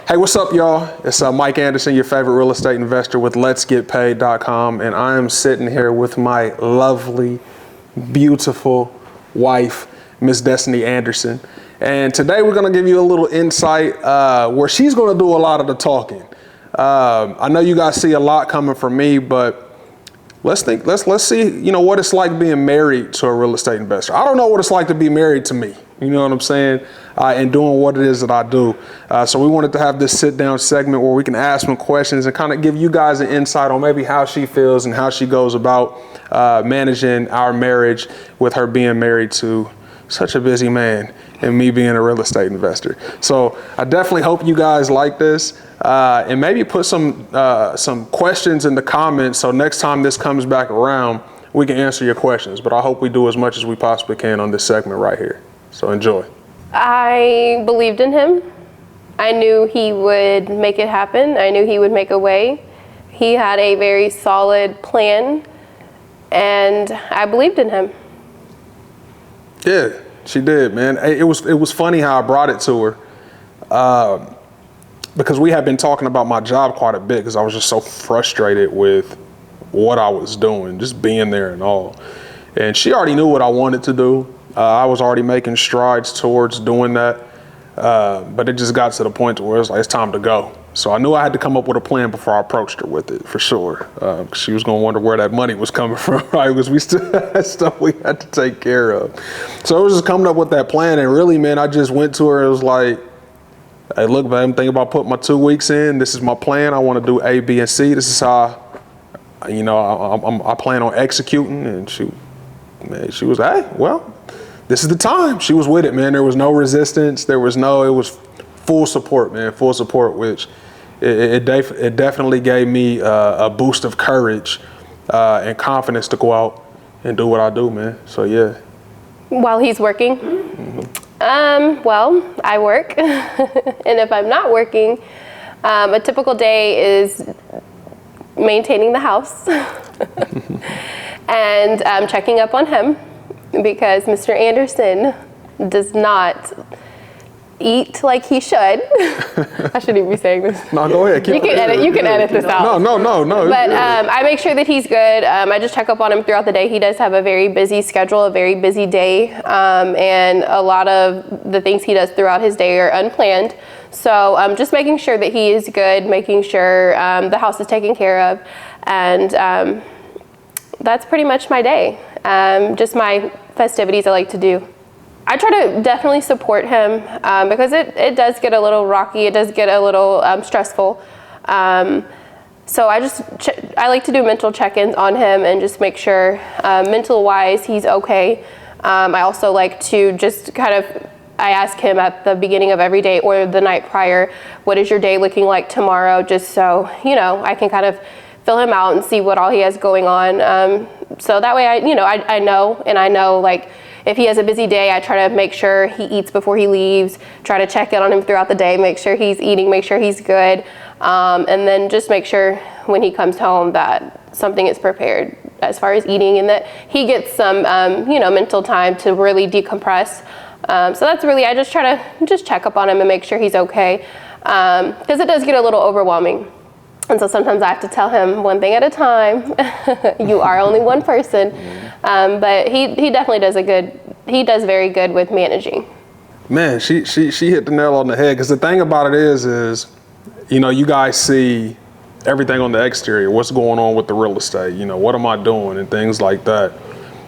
Hey, what's up, y'all? It's Mike Anderson, your favorite real estate investor with Let'sGetPaid.com, and I am sitting here with my lovely, beautiful wife, Miss Destiny Anderson. And today we're going to give you a little insight where she's going to do a lot of the talking. I know you guys see a lot coming from me, but let's see, what it's like being married to a real estate investor. I don't know what it's like to be married to me. You know what I'm saying? And doing what it is that I do. So we wanted to have this sit down segment where we can ask some questions and kind of give you guys an insight on maybe how she feels and how she goes about managing our marriage with her being married to such a busy man and me being a real estate investor. So I definitely hope you guys like this and maybe put some questions in the comments so next time this comes back around, we can answer your questions. But I hope we do as much as we possibly can on this segment right here. So enjoy. I believed in him. I knew he would make it happen. I knew he would make a way. He had a very solid plan, and I believed in him. Yeah, she did, man. It was funny how I brought it to her because we had been talking about my job quite a bit because I was just so frustrated with what I was doing, just being there and all. And she already knew what I wanted to do. I was already making strides towards doing that, but it just got to the point where it's time to go. So I knew I had to come up with a plan before I approached her with it, for sure. She was going to wonder where that money was coming from, right? Because we still had stuff we had to take care of. So it was just coming up with that plan. And really, man, I just went to her. It was like, hey, look, man, I'm thinking about putting my 2 weeks in. This is my plan. I want to do A, B, and C. This is how, I plan on executing. And she was, hey, well, this is the time. She was with it, man. There was no resistance. It was full support, man, full support, which it definitely gave me a boost of courage and confidence to go out and do what I do, man. So, yeah. While he's working? Mm-hmm. Well, I work. And if I'm not working, a typical day is maintaining the house and checking up on him. Because Mr. Anderson does not eat like he should. I shouldn't even be saying this. No, go ahead. You can edit this out. No. But I make sure that he's good. I just check up on him throughout the day. He does have a very busy schedule, a very busy day, and a lot of the things he does throughout his day are unplanned. So just making sure that he is good, making sure the house is taken care of, and that's pretty much my day. Just my festivities I like to do. I try to definitely support him because it does get a little rocky. It does get a little stressful. So I like to do mental check-ins on him and just make sure mental-wise he's okay. I also like to just I ask him at the beginning of every day or the night prior, what is your day looking like tomorrow? Just so, I can kind of fill him out and see what all he has going on. So that way I know like if he has a busy day, I try to make sure he eats before he leaves, try to check in on him throughout the day, make sure he's eating, make sure he's good. And then just make sure when he comes home that something is prepared as far as eating and that he gets some, mental time to really decompress. So that's really, I just try to just check up on him and make sure he's okay. Because it does get a little overwhelming. And so sometimes I have to tell him one thing at a time. You are only one person. But he definitely does very good with managing. Man, she hit the nail on the head. Because the thing about it is, you guys see everything on the exterior, what's going on with the real estate, what am I doing and things like that.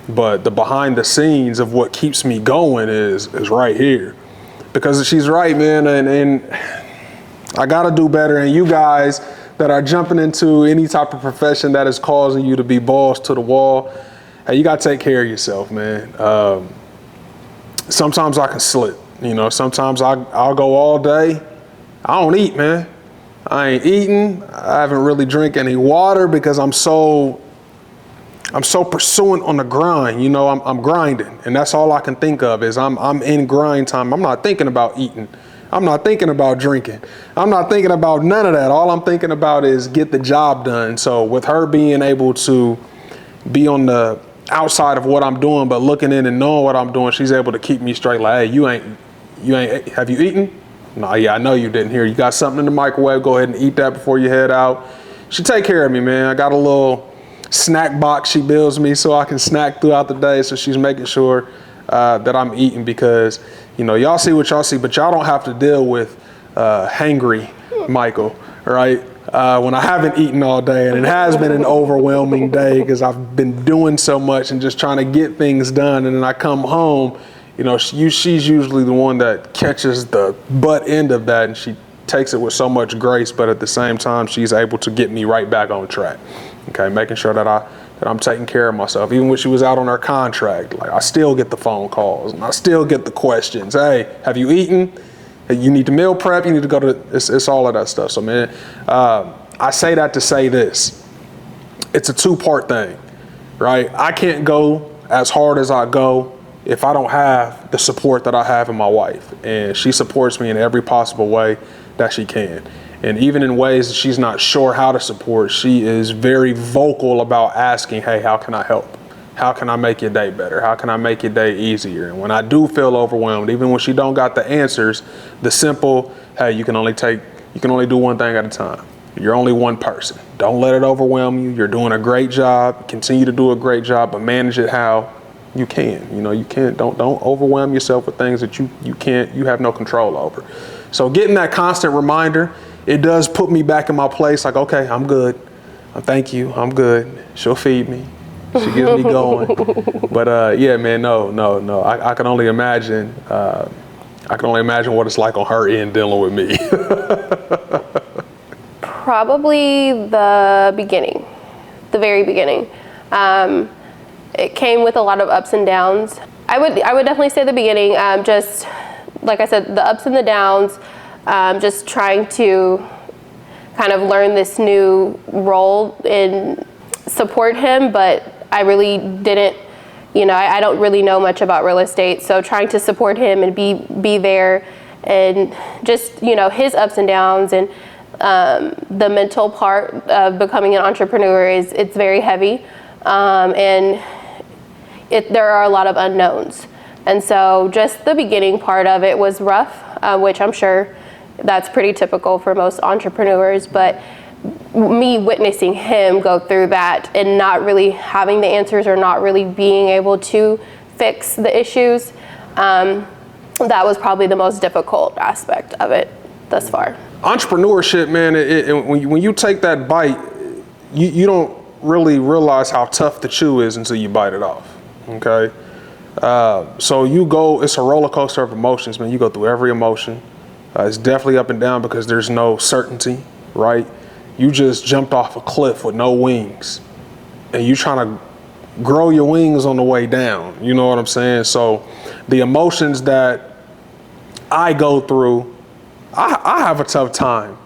But the behind the scenes of what keeps me going is right here. Because she's right, man. And I got to do better. And you guys that are jumping into any type of profession that is causing you to be balls to the wall, hey, you got to take care of yourself, man. Sometimes I can slip, sometimes I'll go all day. I don't eat, man. I ain't eating. I haven't really drank any water because I'm so pursuant on the grind. I'm grinding, and that's all I can think of is I'm in grind time. I'm not thinking about eating. I'm not thinking about drinking. I'm not thinking about none of that. All I'm thinking about is get the job done. So with her being able to be on the outside of what I'm doing, but looking in and knowing what I'm doing, she's able to keep me straight. Like, hey, you ain't, have you eaten? No, yeah, I know you didn't hear. You got something in the microwave, go ahead and eat that before you head out. She take care of me, man. I got a little snack box she builds me so I can snack throughout the day. So she's making sure that I'm eating because, you know, y'all see what y'all see, but y'all don't have to deal with hangry Michael, right? When I haven't eaten all day, and it has been an overwhelming day because I've been doing so much and just trying to get things done. And then I come home, you know, she's usually the one that catches the butt end of that, and she takes it with so much grace, but at the same time, she's able to get me right back on track. Okay, making sure that I'm taking care of myself. Even when she was out on her contract, like I still get the phone calls and I still get the questions. Hey, have you eaten? Hey, you need to meal prep. You need to go to. It's all of that stuff. So man, I say that to say this. It's a two-part thing, right? I can't go as hard as I go if I don't have the support that I have in my wife, and she supports me in every possible way that she can. And even in ways that she's not sure how to support, she is very vocal about asking, hey, how can I help? How can I make your day better? How can I make your day easier? And when I do feel overwhelmed, even when she don't got the answers, the simple, hey, you can only do one thing at a time. You're only one person. Don't let it overwhelm you. You're doing a great job. Continue to do a great job, but manage it how you can. You know, you can't, don't overwhelm yourself with things that you have no control over. So getting that constant reminder, it does put me back in my place. Like, okay, I'm good. Thank you. I'm good. She'll feed me. She gets me going. But yeah, man, no. I can only imagine. I can only imagine what it's like on her end dealing with me. Probably the beginning, the very beginning. It came with a lot of ups and downs. I would definitely say the beginning. Just like I said, the ups and the downs. Just trying to kind of learn this new role and support him, but I really didn't, I don't really know much about real estate, so trying to support him and be there, and just, his ups and downs, and the mental part of becoming an entrepreneur it's very heavy, and there are a lot of unknowns, and so just the beginning part of it was rough, which I'm sure that's pretty typical for most entrepreneurs, but me witnessing him go through that and not really having the answers or not really being able to fix the issues, that was probably the most difficult aspect of it thus far. Entrepreneurship, man, when you take that bite, you don't really realize how tough the chew is until you bite it off, okay? So it's a roller coaster of emotions, man. You go through every emotion. It's definitely up and down because there's no certainty, right? You just jumped off a cliff with no wings and you're trying to grow your wings on the way down. You know what I'm saying? So the emotions that I go through, I have a tough time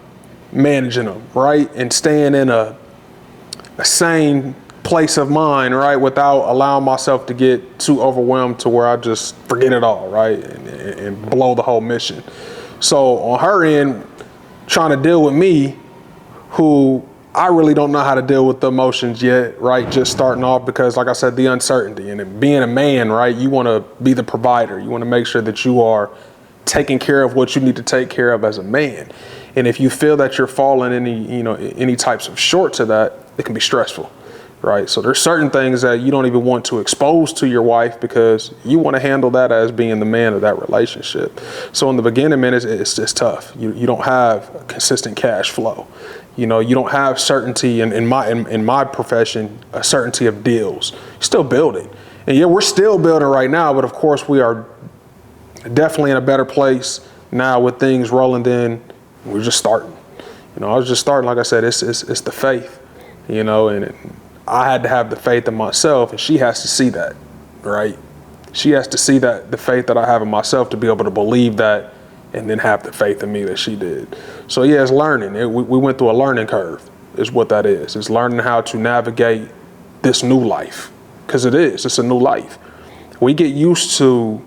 managing them, right? And staying in a sane place of mind, right? Without allowing myself to get too overwhelmed to where I just forget it all, right? And blow the whole mission. So on her end, trying to deal with me, who I really don't know how to deal with the emotions yet, right? Just starting off because, like I said, the uncertainty, and being a man, right? You want to be the provider. You want to make sure that you are taking care of what you need to take care of as a man. And if you feel that you're falling any types of short to that, it can be stressful, right? So there's certain things that you don't even want to expose to your wife because you want to handle that as being the man of that relationship. So in the beginning, man, it's tough. You don't have consistent cash flow. You don't have certainty in my profession, a certainty of deals. You're still building. And yeah, we're still building right now, but of course we are definitely in a better place now with things rolling in. We're just starting. I was just starting, like I said, it's the faith, and I had to have the faith in myself, and she has to see that, right? She has to see that the faith that I have in myself to be able to believe that and then have the faith in me that she did. So yeah, it's learning. We went through a learning curve is what that is. It's learning how to navigate this new life, because it's a new life. We get used to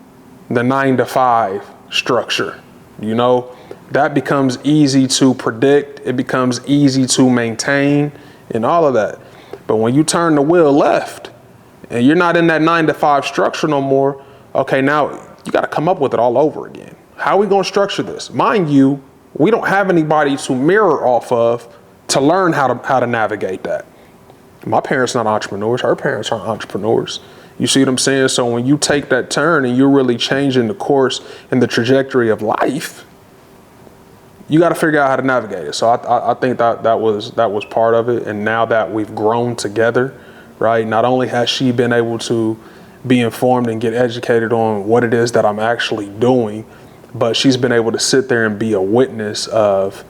the 9-to-5 structure, that becomes easy to predict. It becomes easy to maintain and all of that. But when you turn the wheel left and you're not in that 9-to-5 structure no more, okay, now you got to come up with it all over again. How are we going to structure this? Mind you, we don't have anybody to mirror off of to learn how to navigate that. My parents not entrepreneurs. Her parents aren't entrepreneurs. You see what I'm saying? So when you take that turn and you're really changing the course and the trajectory of life, you got to figure out how to navigate it. So I think that was part of it. And now that we've grown together, right? Not only has she been able to be informed and get educated on what it is that I'm actually doing, but she's been able to sit there and be a witness of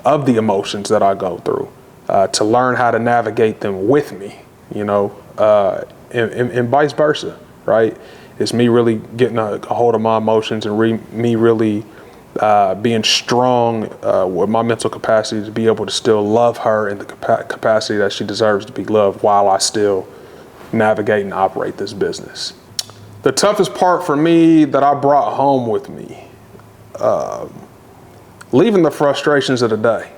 the emotions that I go through, to learn how to navigate them with me, and vice versa, right? It's me really getting a hold of my emotions and me really being strong with my mental capacity to be able to still love her in the capacity that she deserves to be loved while I still navigate and operate this business. The toughest part for me that I brought home with me, leaving the frustrations of the day.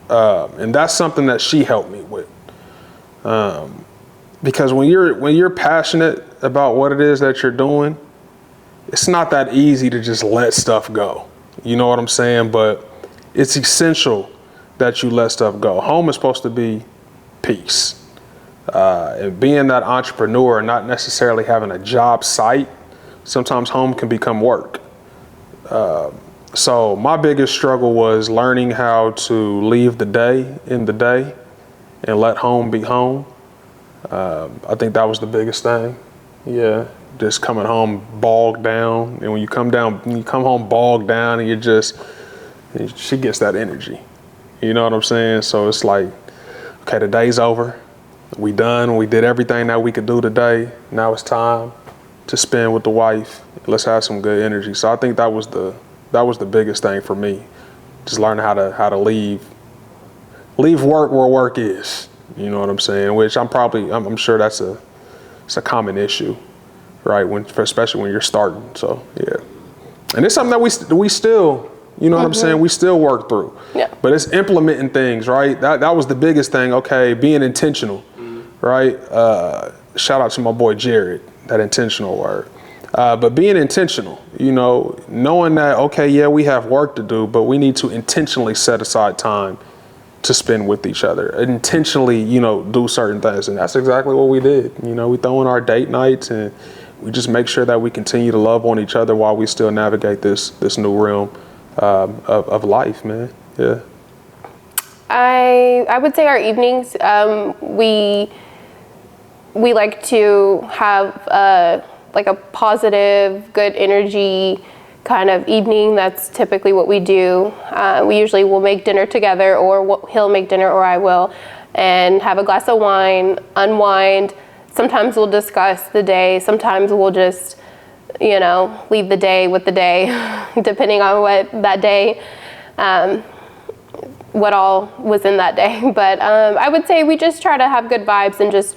And that's something that she helped me with. Because when you're passionate about what it is that you're doing, it's not that easy to just let stuff go. You know what I'm saying? But it's essential that you let stuff go. Home is supposed to be peace. And being that entrepreneur, not necessarily having a job site, sometimes home can become work. So my biggest struggle was learning how to leave the day in the day and let home be home. I think that was the biggest thing. Yeah, just coming home bogged down. And when you come home bogged down and she gets that energy. You know what I'm saying? So it's like, okay, the day's over. We done. We did everything that we could do today. Now it's time to spend with the wife. Let's have some good energy. So I think that was the biggest thing for me. Just learning how to leave work where work is. You know what I'm saying? Which I'm sure it's a common issue, right? Especially when you're starting. So yeah, and it's something that we still, you know what I'm saying? We still work through. Yeah. But it's implementing things, right? That was the biggest thing. Okay, being intentional, right? Shout out to my boy Jared, that intentional word. But being intentional, knowing that, okay, yeah, we have work to do, but we need to intentionally set aside time to spend with each other, intentionally, do certain things. And that's exactly what we did. We throw in our date nights and we just make sure that we continue to love on each other while we still navigate this new realm of life, man. Yeah. I would say our evenings, we like to have a positive, good energy kind of evening. That's typically what we do. We usually will make dinner together, or he'll make dinner or I will, and have a glass of wine, unwind. Sometimes we'll discuss the day. Sometimes we'll just, leave the day with the day, depending on what that day, what all was in that day. But I would say we just try to have good vibes and just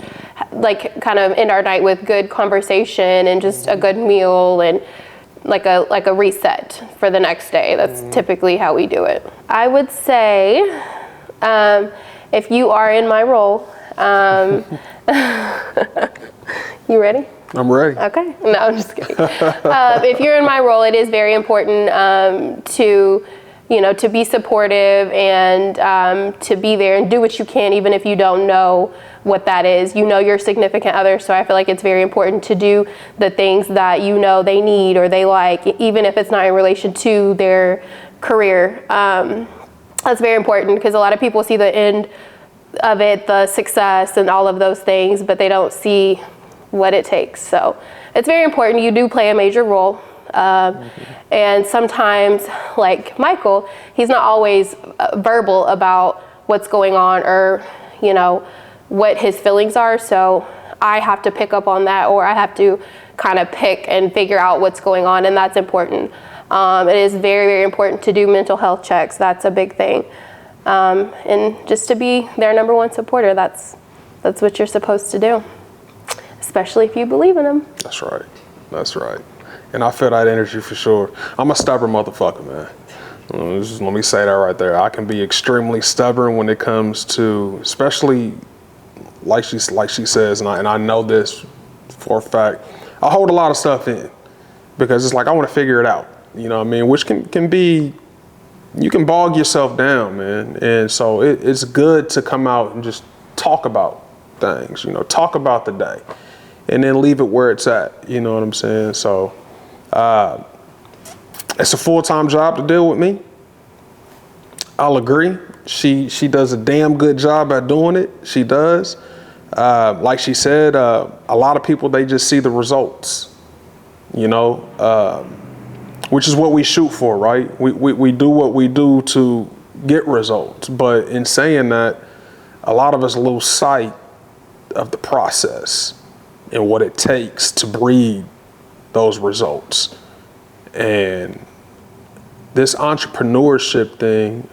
kind of end our night with good conversation and just a good meal and like a reset for the next day. That's typically how we do it. I would say if you are in my role, you ready? I'm ready. Okay. No, I'm just kidding. If you're in my role, it is very important to be supportive and to be there and do what you can, even if you don't know what that is. Your significant other, so I feel like it's very important to do the things that they need or they like, even if it's not in relation to their career. That's very important because a lot of people see the end of it, the success and all of those things, but they don't see what it takes. So it's very important. You do play a major role. And sometimes, like Michael, he's not always verbal about what's going on or, what his feelings are. So I have to pick up on that, or I have to kind of pick and figure out what's going on. And that's important. It is very, very important to do mental health checks. That's a big thing. And just to be their number one supporter, that's what you're supposed to do, especially if you believe in them. That's right. And I feel that energy for sure. I'm a stubborn motherfucker, man. Just let me say that right there. I can be extremely stubborn when it comes to, especially like she says, and I know this for a fact. I hold a lot of stuff in because it's like I want to figure it out. you know what I mean, which can be, you can bog yourself down, man. And so it's good to come out and just talk about things, you know, talk about the day and then leave it where it's at. You know what I'm saying? So it's a full-time job to deal with me. I'll agree. She does a damn good job at doing it. She does. Like she said, a lot of people, they just see the results, you know, which is what we shoot for, right? We do what we do to get results. But in saying that, a lot of us lose sight of the process and what it takes to breed those results. And this entrepreneurship thing,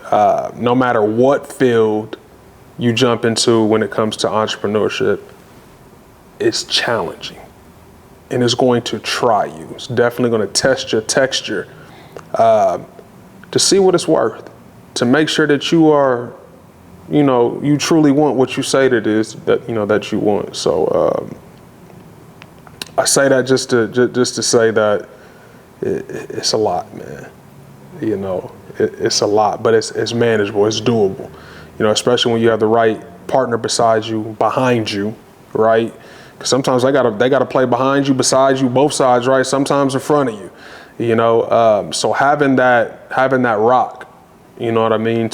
no matter what field you jump into when it comes to entrepreneurship, it's challenging and it's going to try you. It's definitely going to test your texture to see what it's worth, to make sure that you are, you know, you truly want what you say that it is that, you know, that you want. So I say that just to say that it's a lot, man. You know, it's a lot, but it's manageable, it's doable. You know, especially when you have the right partner beside you, behind you, right? Because sometimes they gotta play behind you, beside you, both sides, right? Sometimes in front of you, you know. So having that rock, you know what I mean,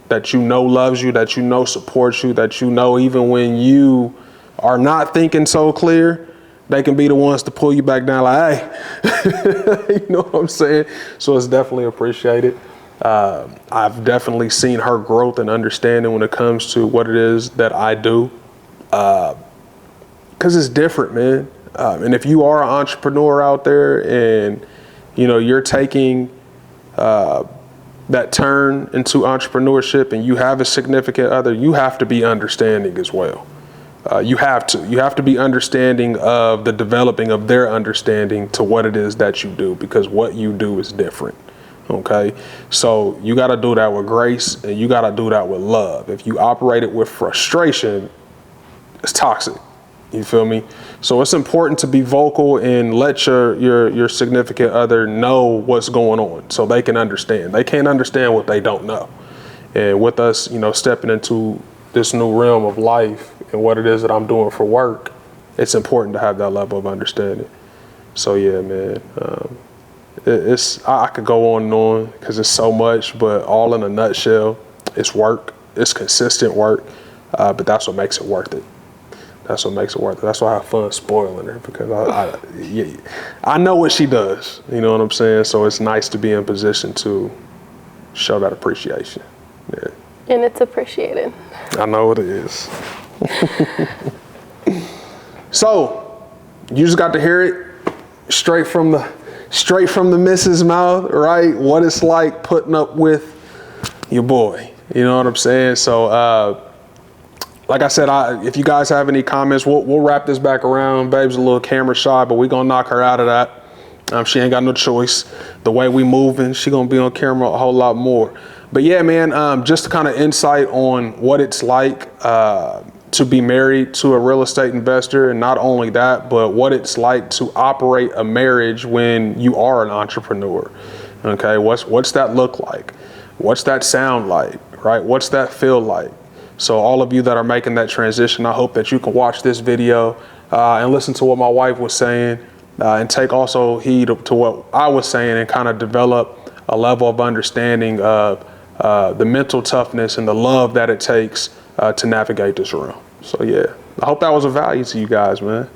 that you know loves you, that you know supports you, that you know even when you are not thinking so clear, they can be the ones to pull you back down like, hey, you know what I'm saying? So it's definitely appreciated. I've definitely seen her growth and understanding when it comes to what it is that I do. Cause it's different, man. And if you are an entrepreneur out there and, you know, you're taking that turn into entrepreneurship and you have a significant other, you have to be understanding as well. You have to be understanding of the developing of their understanding to what it is that you do, because what you do is different. Okay. So you got to do that with grace and you got to do that with love. If you operate it with frustration, it's toxic. You feel me? So it's important to be vocal and let your significant other know what's going on so they can understand. They can't understand what they don't know. And with us, you know, stepping into this new realm of life and what it is that I'm doing for work, it's important to have that level of understanding. So yeah, man, I could go on and on because it's so much, but all in a nutshell, it's work. It's consistent work, but that's what makes it worth it. That's what makes it worth it. That's why I have fun spoiling her, because I know what she does. You know what I'm saying? So it's nice to be in position to show that appreciation. Yeah. And it's appreciated. I know it is. So you just got to hear it straight from the missus' mouth, right? What it's like putting up with your boy. You know what I'm saying? So, like I said, if you guys have any comments, we'll wrap this back around. Babe's a little camera shy, but we're gonna knock her out of that. She ain't got no choice. The way we moving, she gonna be on camera a whole lot more. But yeah, man, just kind of insight on what it's like to be married to a real estate investor, and not only that, but what it's like to operate a marriage when you are an entrepreneur. Okay, what's that look like? What's that sound like? Right? What's that feel like? So all of you that are making that transition, I hope that you can watch this video and listen to what my wife was saying and take also heed to what I was saying and kind of develop a level of understanding of the mental toughness and the love that it takes to navigate this realm. So yeah, I hope that was of value to you guys, man.